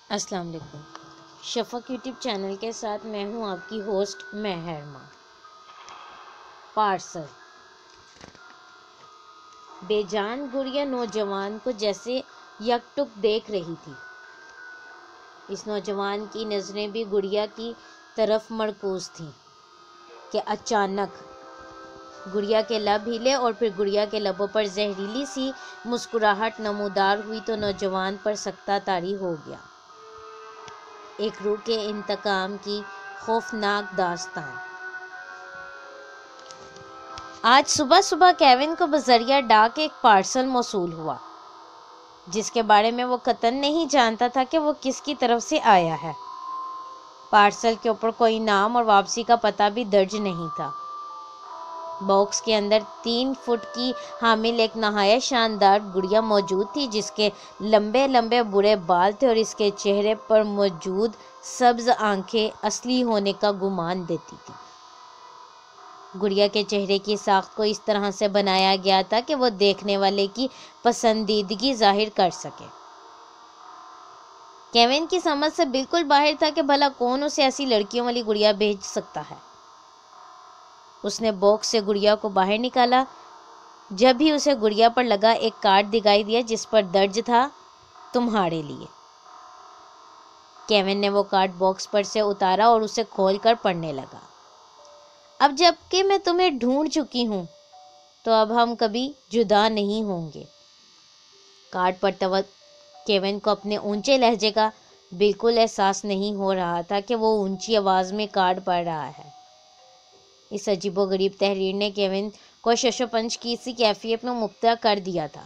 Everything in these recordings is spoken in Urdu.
السلام علیکم۔ شفق یوٹیوب چینل کے ساتھ میں ہوں آپ کی ہوسٹ مہرما۔ پارسل۔ بے جان گڑیا نوجوان کو جیسے یکٹک دیکھ رہی تھی۔ اس نوجوان کی نظریں بھی گڑیا کی طرف مرکوز تھیں کہ اچانک گڑیا کے لب ہلے اور پھر گڑیا کے لبوں پر زہریلی سی مسکراہٹ نمودار ہوئی تو نوجوان پر سکتہ طاری ہو گیا۔ ایک روح کے انتقام کی خوفناک داستان۔ آج صبح کیون کو بذریعہ ڈاک ایک پارسل موصول ہوا جس کے بارے میں وہ قطعاً نہیں جانتا تھا کہ وہ کس کی طرف سے آیا ہے۔ پارسل کے اوپر کوئی نام اور واپسی کا پتہ بھی درج نہیں تھا۔ باکس کے اندر 3 فٹ کی حامل ایک نہایت شاندار گڑیا موجود تھی جس کے لمبے برے بال تھے اور اس کے چہرے پر موجود سبز آنکھیں اصلی ہونے کا گمان دیتی تھی۔ گڑیا کے چہرے کی ساخت کو اس طرح سے بنایا گیا تھا کہ وہ دیکھنے والے کی پسندیدگی ظاہر کر سکے۔ کیون کی سمجھ سے بالکل باہر تھا کہ بھلا کون اسے ایسی لڑکیوں والی گڑیا بھیج سکتا ہے۔ اس نے باکس سے گڑیا کو باہر نکالا۔ جب ہی اسے گڑیا پر لگا ایک کارڈ دکھائی دیا جس پر درج تھا، تمہارے لیے۔ کیون نے وہ کارڈ باکس پر سے اتارا اور اسے کھول کر پڑھنے لگا۔ اب جب کہ میں تمہیں ڈھونڈ چکی ہوں تو اب ہم کبھی جدا نہیں ہوں گے۔ کارڈ پڑھتے وقت کیون کو اپنے اونچے لہجے کا بالکل احساس نہیں ہو رہا تھا کہ وہ اونچی آواز میں کارڈ پڑھ رہا ہے۔ اس عجیب و غریب تحریر نے کیون کو شش و پنج کی سی کیفیت میں مبتلا کر دیا تھا۔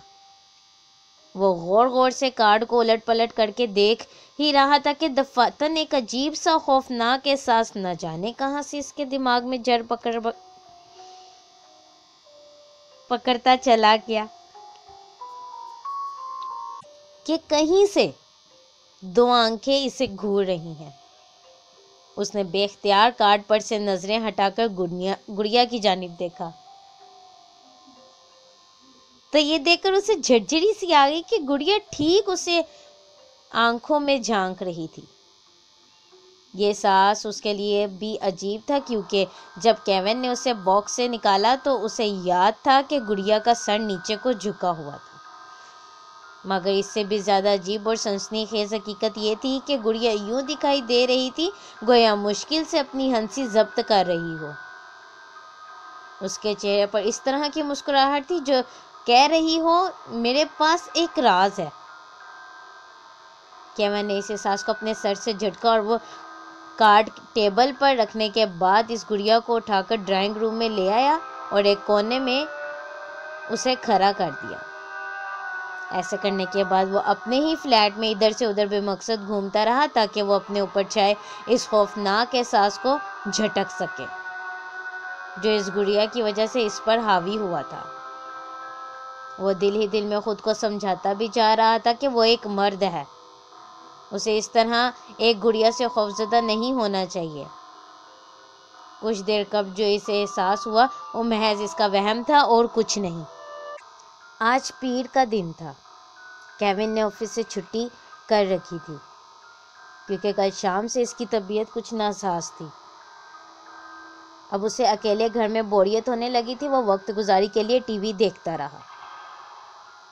وہ غور سے کارڈ کو الٹ پلٹ کر کے دیکھ ہی رہا تھا کہ دفعتاً ایک عجیب سا خوفناک احساس نہ جانے کہاں سے اس کے دماغ میں جڑ پکڑتا چلا گیا کہ کہیں سے 2 آنکھیں اسے گھور رہی ہیں۔ اس نے بے اختیار کارڈ پر سے نظریں ہٹا کر گڑیا کی جانب دیکھا تو یہ دیکھ کر اسے جھرجھری سی آ گئی کہ گڑیا ٹھیک اسے آنکھوں میں جھانک رہی تھی۔ یہ احساس اس کے لیے بھی عجیب تھا کیونکہ جب کیون نے اسے باکس سے نکالا تو اسے یاد تھا کہ گڑیا کا سر نیچے کو جھکا ہوا تھا، مگر اس سے بھی زیادہ عجیب اور سنسنی خیز حقیقت یہ تھی کہ گڑیا یوں دکھائی دے رہی تھی گویا مشکل سے اپنی ہنسی ضبط کر رہی ہو۔ اس کے چہرے پر اس طرح کی مسکراہٹ تھی جو کہہ رہی ہو میرے پاس ایک راز ہے۔ کیون نے اس احساس کو اپنے سر سے جھٹکا اور وہ کارڈ ٹیبل پر رکھنے کے بعد اس گڑیا کو اٹھا کر ڈرائنگ روم میں لے آیا اور ایک کونے میں اسے کھڑا کر دیا۔ ایسے کرنے کے بعد وہ اپنے ہی فلیٹ میں ادھر سے ادھر بے مقصد گھومتا رہا تاکہ وہ اپنے اوپر چھائے اس خوفناک احساس کو جھٹک سکے جو اس گڑیا کی وجہ سے اس پر حاوی ہوا تھا۔ وہ دل ہی دل میں خود کو سمجھاتا بھی جا رہا تھا کہ وہ ایک مرد ہے، اسے اس طرح ایک گڑیا سے خوفزدہ نہیں ہونا چاہیے۔ کچھ دیر قبل جو اسے احساس ہوا وہ محض اس کا وہم تھا اور کچھ نہیں۔ آج پیر کا دن تھا۔ کیون نے آفس سے چھٹی کر رکھی تھی کیونکہ کل شام سے اس کی طبیعت کچھ ناساز تھی۔ اب اسے اکیلے گھر میں بوریت ہونے لگی تھی۔ وہ وقت گزاری کے لیے ٹی وی دیکھتا رہا۔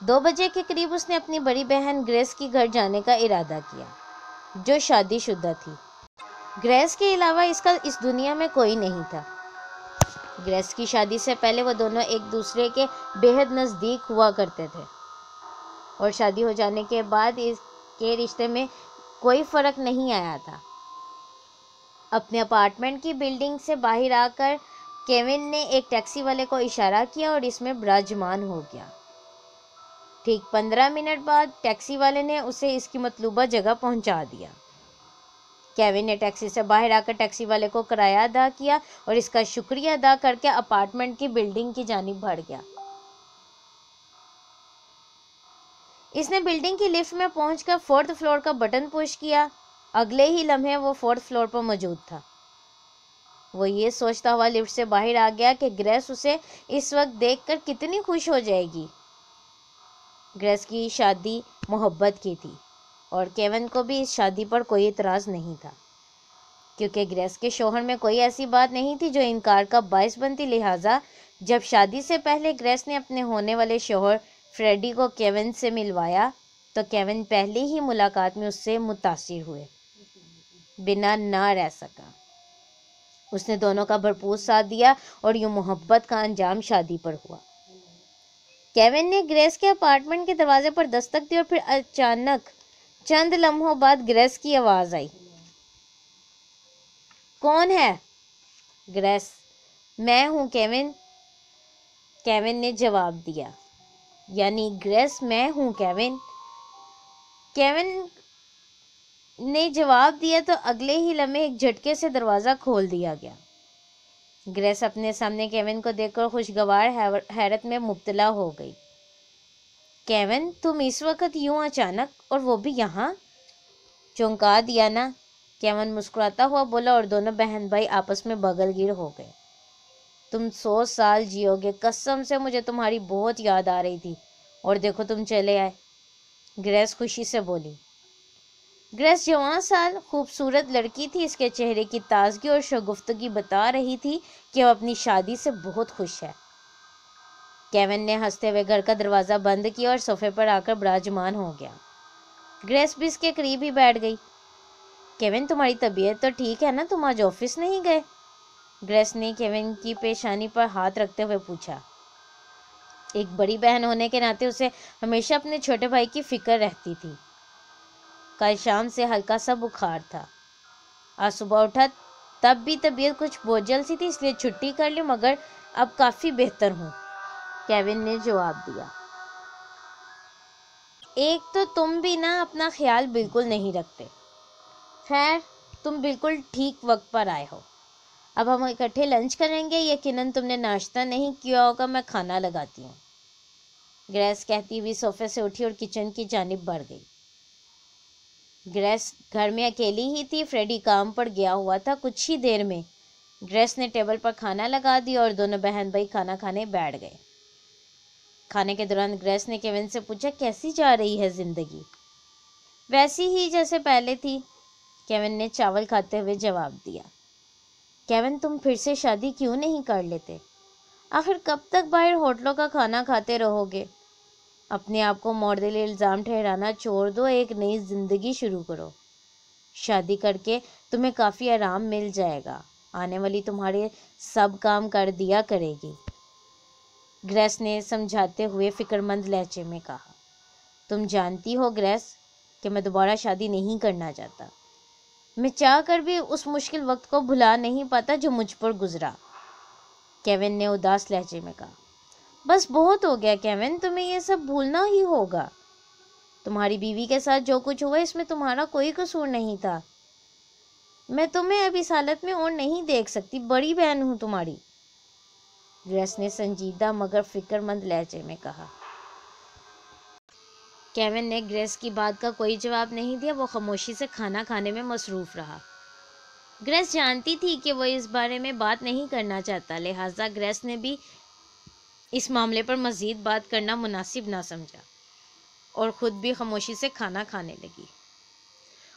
2 بجے کے قریب اس نے اپنی بڑی بہن گریس کی گھر جانے کا ارادہ کیا جو شادی شدہ تھی۔ گریس کے علاوہ اس کا اس دنیا میں کوئی نہیں تھا۔ گریس کی شادی سے پہلے وہ دونوں ایک دوسرے کے بے حد نزدیک ہوا کرتے تھے اور شادی ہو جانے کے بعد اس کے رشتے میں کوئی فرق نہیں آیا تھا۔ اپنے اپارٹمنٹ کی بلڈنگ سے باہر آ کر کیون نے ایک ٹیکسی والے کو اشارہ کیا اور اس میں براجمان ہو گیا۔ ٹھیک 15 منٹ بعد ٹیکسی والے نے اسے اس کی مطلوبہ جگہ پہنچا دیا۔ کیون نے ٹیکسی سے باہر آ کر ٹیکسی والے کو کرایہ ادا کیا اور اس کا شکریہ ادا کر کے اپارٹمنٹ کی بلڈنگ کی جانب بڑھ گیا۔ اس نے بلڈنگ کی لفٹ میں پہنچ کر 4تھ فلور کا بٹن پش کیا۔ اگلے ہی لمحے وہ 4تھ فلور پر موجود تھا۔ وہ یہ سوچتا ہوا لفٹ سے باہر آ گیا کہ گریس اسے اس وقت دیکھ کر کتنی خوش ہو جائے گی۔ گریس کی شادی محبت کی تھی اور کیون کو بھی اس شادی پر کوئی اعتراض نہیں تھا، کیونکہ گریس کے شوہر میں کوئی ایسی بات نہیں تھی جو انکار کا باعث بنتی۔ لہٰذا جب شادی سے پہلے گریس نے اپنے ہونے والے شوہر فریڈی کو کیون سے ملوایا تو کیون پہلی ہی ملاقات میں اس سے متاثر ہوئے بنا نہ رہ سکا۔ اس نے دونوں کا بھرپور ساتھ دیا اور یوں محبت کا انجام شادی پر ہوا۔ کیون نے گریس کے اپارٹمنٹ کے دروازے پر دستک دی اور پھر اچانک چند لمحوں بعد گریس کی آواز آئی۔ کون ہے؟ گریس۔ میں ہوں کیون، کیون نے جواب دیا۔ یعنی گریس میں ہوں کیون، کیون نے جواب دیا تو اگلے ہی لمحے ایک جھٹکے سے دروازہ کھول دیا گیا۔ گریس اپنے سامنے کیون کو دیکھ کر خوشگوار حیرت میں مبتلا ہو گئی۔ کیون، تم اس وقت یوں اچانک، اور وہ بھی یہاں؟ چونکا دیا نا، کیون مسکراتا ہوا بولا، اور دونوں بہن بھائی آپس میں بغل گیر ہو گئے۔ تم 100 سال جیو گے، قسم سے مجھے تمہاری بہت یاد آ رہی تھی، اور دیکھو تم چلے آئے، گریس خوشی سے بولی۔ گریس جوان سال خوبصورت لڑکی تھی، اس کے چہرے کی تازگی اور شگفتگی بتا رہی تھی کہ وہ اپنی شادی سے بہت خوش ہے۔ کیون نے ہنستے ہوئے گھر کا دروازہ بند کیا اور صوفے پر آ کر براجمان ہو گیا۔ گریس بھی اس کے قریب ہی بیٹھ گئی۔ کیون، تمہاری طبیعت تو ٹھیک ہے نا؟ تم آج آفس نہیں گئے؟ گریس نے کیون کی پیشانی پر ہاتھ رکھتے ہوئے پوچھا۔ ایک بڑی بہن ہونے کے ناطے اسے ہمیشہ اپنے چھوٹے بھائی کی فکر رہتی تھی۔ کل شام سے ہلکا سا بخار تھا، آج صبح اٹھا تب بھی طبیعت کچھ بوجھل سی تھی، اس لیے چھٹی کر لی، مگر اب کافی بہتر ہوں، کیون نے جواب دیا۔ ایک تو تم بھی نا اپنا خیال بالکل نہیں رکھتے۔ خیر، تم بالکل ٹھیک وقت پر آئے ہو۔ اب ہم اکٹھے لنچ کریں گے، یقیناً تم نے ناشتہ نہیں کیا ہوگا، میں کھانا لگاتی ہوں۔ گریس کہتی ہوئی صوفے سے اٹھی اور کچن کی جانب بڑھ گئی۔ گریس گھر میں اکیلی ہی تھی، فریڈی کام پر گیا ہوا تھا۔ کچھ ہی دیر میں گریس نے ٹیبل پر کھانا لگا دیا اور دونوں بہن بھائی کھانا کھانے بیٹھ گئے۔ کھانے کے دوران گریس نے کیون سے پوچھا، کیسی جا رہی ہے زندگی؟ ویسی ہی جیسے پہلے تھی، کیون نے چاول کھاتے ہوئے جواب دیا۔ کیون، تم پھر سے شادی کیوں نہیں کر لیتے؟ آخر کب تک باہر ہوٹلوں کا کھانا کھاتے رہو گے؟ اپنے آپ کو معتدل الزام ٹھہرانا چھوڑ دو، ایک نئی زندگی شروع کرو۔ شادی کر کے تمہیں کافی آرام مل جائے گا، آنے والی تمہارے سب کام کر دیا کرے گی۔ گریس نے سمجھاتے ہوئے فکر مند لہجے میں کہا۔ تم جانتی ہو گریس کہ میں دوبارہ شادی نہیں کرنا چاہتا۔ میں چاہ کر بھی اس مشکل وقت کو بھلا نہیں پاتا جو مجھ پر گزرا، کیون نے اداس لہجے میں کہا۔ بس بہت ہو گیا کیون، تمہیں یہ سب بھولنا ہی ہوگا۔ تمہاری بیوی کے ساتھ جو کچھ ہوا اس میں تمہارا کوئی قصور نہیں تھا۔ میں تمہیں اب اس حالت میں اور نہیں دیکھ سکتی، بڑی بہن ہوں تمہاری، گریس نے سنجیدہ مگر فکر مند لہجے میں کہا۔ کیون نے گریس کی بات کا کوئی جواب نہیں دیا، وہ خاموشی سے کھانا کھانے میں مصروف رہا۔ گریس جانتی تھی کہ وہ اس بارے میں بات نہیں کرنا چاہتا، لہٰذا گریس نے بھی اس معاملے پر مزید بات کرنا مناسب نہ سمجھا اور خود بھی خاموشی سے کھانا کھانے لگی۔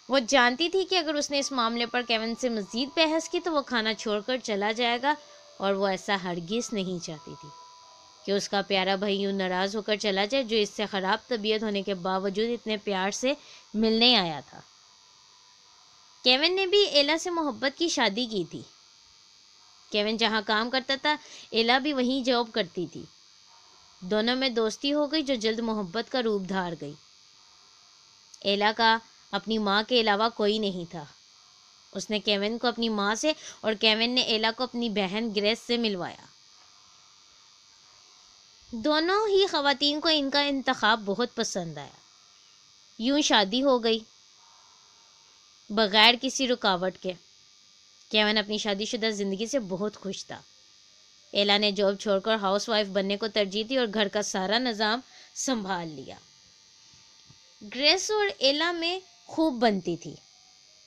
وہ جانتی تھی کہ اگر اس نے اس معاملے پر کیون سے مزید بحث کی تو وہ کھانا چھوڑ کر چلا جائے گا، اور وہ ایسا ہرگز نہیں چاہتی تھی کہ اس کا پیارا بھائی یوں ناراض ہو کر چلا جائے جو اس سے خراب طبیعت ہونے کے باوجود اتنے پیار سے ملنے آیا تھا۔ کیون نے بھی ایلا سے محبت کی شادی کی تھی۔ کیون جہاں کام کرتا تھا، ایلا بھی وہیں جاب کرتی تھی۔ دونوں میں دوستی ہو گئی جو جلد محبت کا روپ دھار گئی۔ ایلا کا اپنی ماں کے علاوہ کوئی نہیں تھا۔ اس نے کیون کو اپنی ماں سے اور کیون نے ایلا کو اپنی بہن گریس سے ملوایا۔ دونوں ہی خواتین کو ان کا انتخاب بہت پسند آیا۔ یوں شادی ہو گئی بغیر کسی رکاوٹ کے۔ کیون اپنی شادی شدہ زندگی سے بہت خوش تھا۔ ایلا نے جاب چھوڑ کر ہاؤس وائف بننے کو ترجیح دی اور گھر کا سارا نظام سنبھال لیا۔ گریس اور ایلا میں خوب بنتی تھی،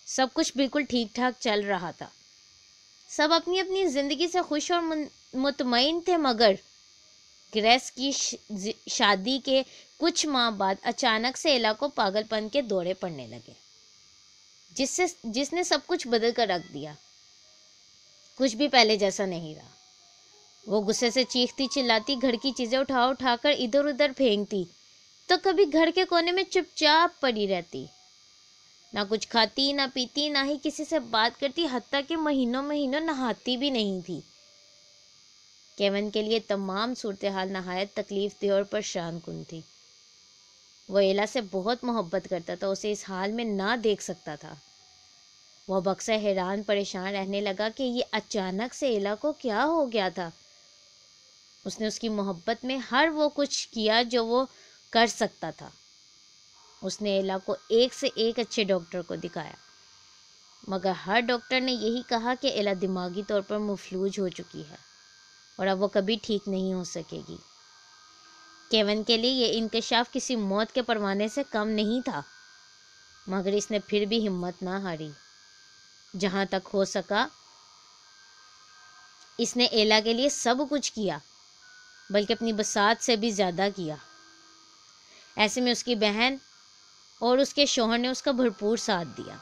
سب کچھ بالکل ٹھیک ٹھاک چل رہا تھا، سب اپنی اپنی زندگی سے خوش اور مطمئن تھے، مگر گریس کی شادی کے کچھ ماہ بعد اچانک سے ایلا کو پاگل پن کے دورے پڑنے لگے، جس نے سب کچھ بدل کر رکھ دیا۔ کچھ بھی پہلے جیسا نہیں رہا۔ وہ غصے سے چیختی چلاتی، گھر کی چیزیں اٹھا کر ادھر ادھر پھینکتی، تو کبھی گھر کے کونے میں چپ چاپ پڑی رہتی، نہ کچھ کھاتی نہ پیتی، نہ ہی کسی سے بات کرتی، حتیٰ کہ مہینوں نہاتی بھی نہیں تھی۔ کیون کے لیے تمام صورتحال نہایت تکلیف دہ اور پریشان کن تھی۔ وہ ایلا سے بہت محبت کرتا تھا، اسے اس حال میں نہ دیکھ سکتا تھا۔ وہ اب اکثر حیران پریشان رہنے لگا کہ یہ اچانک سے ایلا کو کیا ہو گیا تھا۔ اس نے اس کی محبت میں ہر وہ کچھ کیا جو وہ کر سکتا تھا۔ اس نے ایلا کو ایک سے ایک اچھے ڈاکٹر کو دکھایا، مگر ہر ڈاکٹر نے یہی کہا کہ ایلا دماغی طور پر مفلوج ہو چکی ہے اور اب وہ کبھی ٹھیک نہیں ہو سکے گی۔ کیون کے لیے یہ انکشاف کسی موت کے پروانے سے کم نہیں تھا، مگر اس نے پھر بھی ہمت نہ ہاری۔ جہاں تک ہو سکا اس نے ایلا کے لیے سب کچھ کیا، بلکہ اپنی بساط سے بھی زیادہ کیا۔ ایسے میں اس کی بہن اور اس کے شوہر نے اس کا بھرپور ساتھ دیا۔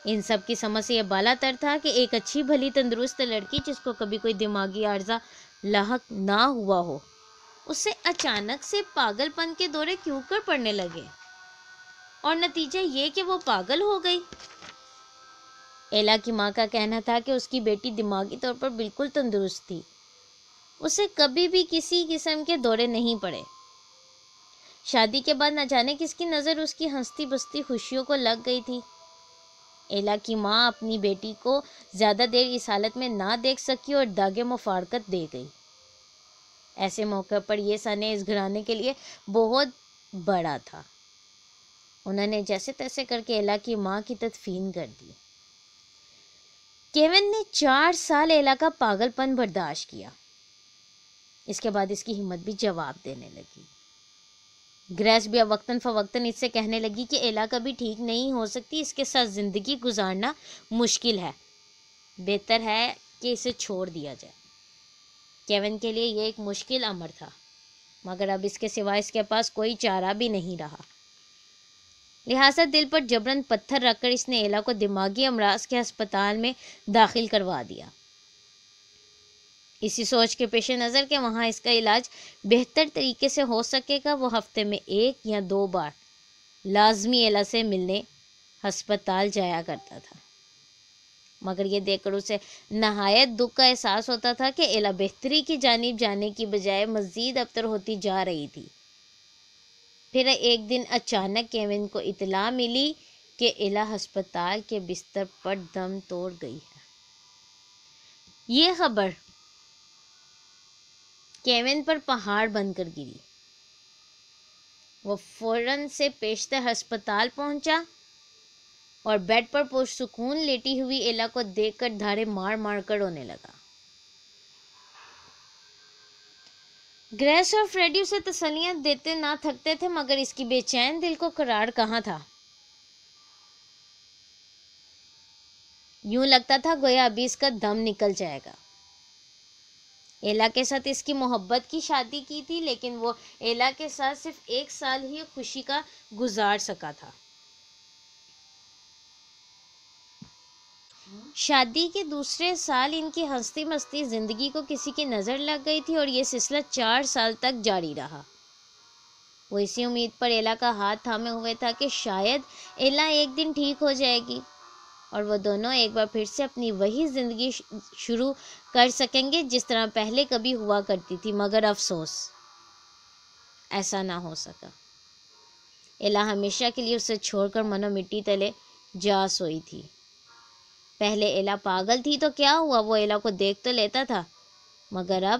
ان سب کی سمجھ سے یہ بالا تر تھا کہ ایک اچھی بھلی تندرست لڑکی جس کو کبھی کوئی دماغی عارضہ لاحق نہ ہوا ہو، اسے اچانک سے پاگل پن کے دورے کیوں کر پڑنے لگے، اور نتیجہ یہ کہ وہ پاگل ہو گئی۔ ایلا کی ماں کا کہنا تھا کہ اس کی بیٹی دماغی طور پر بالکل تندرست تھی، اسے کبھی بھی کسی قسم کے دورے نہیں پڑے۔ شادی کے بعد نہ جانے کس کی نظر اس کی ہنستی بستی خوشیوں کو لگ گئی تھی۔ ایلا کی ماں اپنی بیٹی کو زیادہ دیر اس حالت میں نہ دیکھ سکی اور داغ مفارقت دے گئی۔ ایسے موقع پر یہ سنے اس گھرانے کے لیے بہت بڑا تھا۔ انہوں نے جیسے تیسے کر کے ایلا کی ماں کی تدفین کر دی۔ کیون نے 4 سال ایلا کا پاگل پن برداشت کیا۔ اس کے بعد اس کی ہمت بھی جواب دینے لگی۔ گریس بھی اب وقتاً فوقتاً اس سے کہنے لگی کہ ایلا کبھی ٹھیک نہیں ہو سکتی، اس کے ساتھ زندگی گزارنا مشکل ہے، بہتر ہے کہ اسے چھوڑ دیا جائے۔ کیون کے لیے یہ ایک مشکل امر تھا، مگر اب اس کے سوا اس کے پاس کوئی چارہ بھی نہیں رہا۔ لہٰذا دل پر جبراً پتھر رکھ کر اس نے ایلا کو دماغی امراض کے ہسپتال میں داخل کروا دیا، اسی سوچ کے پیش نظر کہ وہاں اس کا علاج بہتر طریقے سے ہو سکے گا۔ وہ ہفتے میں 1 یا 2 بار لازمی ایلا سے ملنے ہسپتال جایا کرتا تھا، مگر یہ دیکھ کر اسے نہایت دکھ کا احساس ہوتا تھا کہ ایلا بہتری کی جانب جانے کی بجائے مزید ابتر ہوتی جا رہی تھی۔ پھر ایک دن اچانک کیون کو اطلاع ملی کہ ایلا ہسپتال کے بستر پر دم توڑ گئی ہے۔ یہ خبر کیون پر پہاڑ بن کر گری۔ وہ فوراً سے پیشتر ہسپتال پہنچا اور بیڈ پر پرسکون لیٹی ہوئی ایلا کو دیکھ کر دھارے مار مار کر رونے لگا۔ گریس اور فریڈی اسے تسلیاں دیتے نہ تھکتے تھے، مگر اس کی بے چین دل کو قرار کہاں تھا۔ یوں لگتا تھا گویا ابھی اس کا دم نکل جائے گا۔ ایلا کے ساتھ اس کی محبت کی شادی کی تھی، لیکن وہ ایلا کے ساتھ صرف 1 سال ہی خوشی کا گزار سکا تھا۔ شادی کے دوسرے سال ان کی ہنستی مستی زندگی کو کسی کی نظر لگ گئی تھی، اور یہ سلسلہ 4 سال تک جاری رہا۔ وہ اسی امید پر ایلا کا ہاتھ تھامے ہوئے تھا کہ شاید ایلا ایک دن ٹھیک ہو جائے گی اور وہ دونوں ایک بار پھر سے اپنی وہی زندگی شروع کر سکیں گے جس طرح پہلے کبھی ہوا کرتی تھی، مگر افسوس ایسا نہ ہو سکا۔ ایلا ہمیشہ کے لیے اسے چھوڑ کر منو مٹی تلے جا سوئی تھی۔ پہلے ایلا پاگل تھی تو کیا ہوا، وہ ایلا کو دیکھ تو لیتا تھا، مگر اب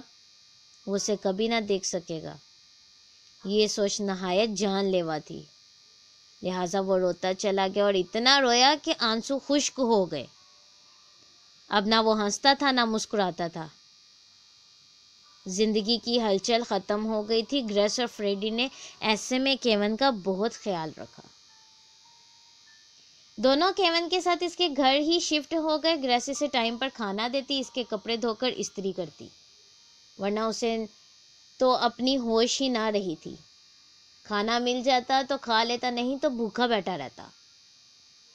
وہ اسے کبھی نہ دیکھ سکے گا۔ یہ سوچ نہایت جان لیوا تھی، لہٰذا وہ روتا چلا گیا اور اتنا رویا کہ آنسو خشک ہو گئے۔ اب نہ وہ ہنستا تھا نہ مسکراتا تھا۔ زندگی کی ہلچل ختم ہو گئی تھی۔ گریس اور فریڈی نے ایسے میں کیون کا بہت خیال رکھا۔ دونوں کیون کے ساتھ اس کے گھر ہی شفٹ ہو گئے۔ گریس اسے ٹائم پر کھانا دیتی، اس کے کپڑے دھو کر استری کرتی، ورنہ اسے تو اپنی ہوش ہی نہ رہی تھی، کھانا مل جاتا تو کھا لیتا، نہیں تو بھوکا بیٹھا رہتا۔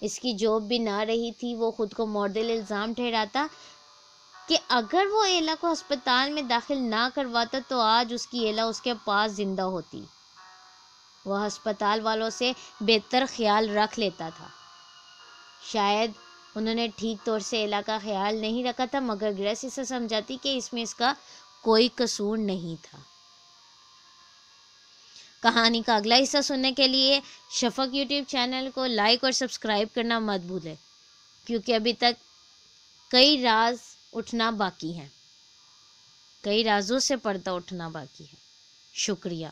اس کی جاب بھی نہ رہی تھی، وہ خود کو معتدل الزام ٹھہراتا کہ اگر وہ ایلا کو ہسپتال میں داخل نہ کرواتا تو آج اس کی ایلا اس کے پاس زندہ ہوتی۔ وہ ہسپتال والوں سے بہتر خیال رکھ لیتا تھا۔ شاید انہوں نے ٹھیک طور سے ایلا کا خیال نہیں رکھا تھا، مگر گریس اسے سمجھاتی کہ اس میں اس کا کوئی قصور نہیں تھا۔ کہانی کا اگلا حصہ سننے کے لیے شفق یوٹیوب چینل کو لائک اور سبسکرائب کرنا مت بھولیں، کیونکہ ابھی تک کئی راز اٹھنا باقی ہیں، کئی رازوں سے پردہ اٹھنا باقی ہے۔ شکریہ۔